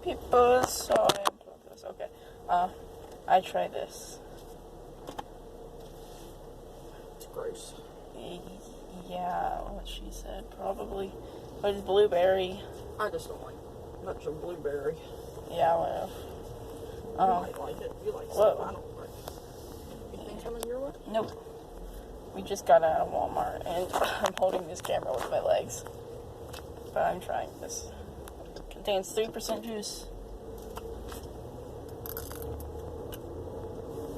people, so I unplug this. Okay. I try this. It's gross. Yeah, what she said, probably. But it's blueberry. I just don't like much of blueberry. Yeah, whatever. You might like it. You like stuff I don't like. Anything coming your way? Nope. We just got out of Walmart, and I'm holding this camera with my legs. But I'm trying this. Contains 3% juice.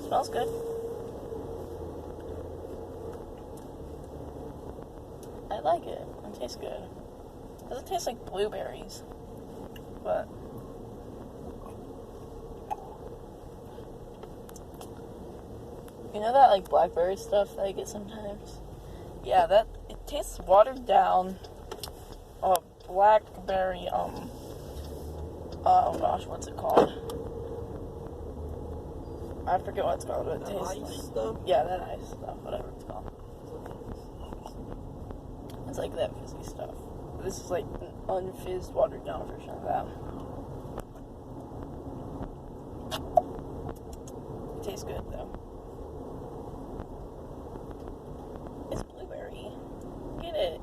Smells good. I like it. It tastes good. It doesn't taste like blueberries. But you know that like blackberry stuff that I get sometimes? Yeah, that it tastes watered down. Blackberry, oh gosh, what's it called? I forget what it's called, but it tastes ice like stuff? yeah, that ice stuff, whatever it's called. It's like that fizzy stuff. This is like an unfizzed, watered down version of that. It tastes good though. It's blueberry. Get it.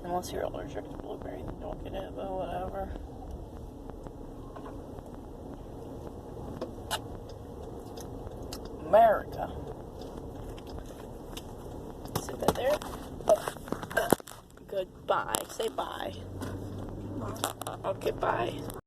Unless you're allergic to blueberry, then don't get it, but whatever. America. Sit that there. Goodbye. Say bye. Okay, bye.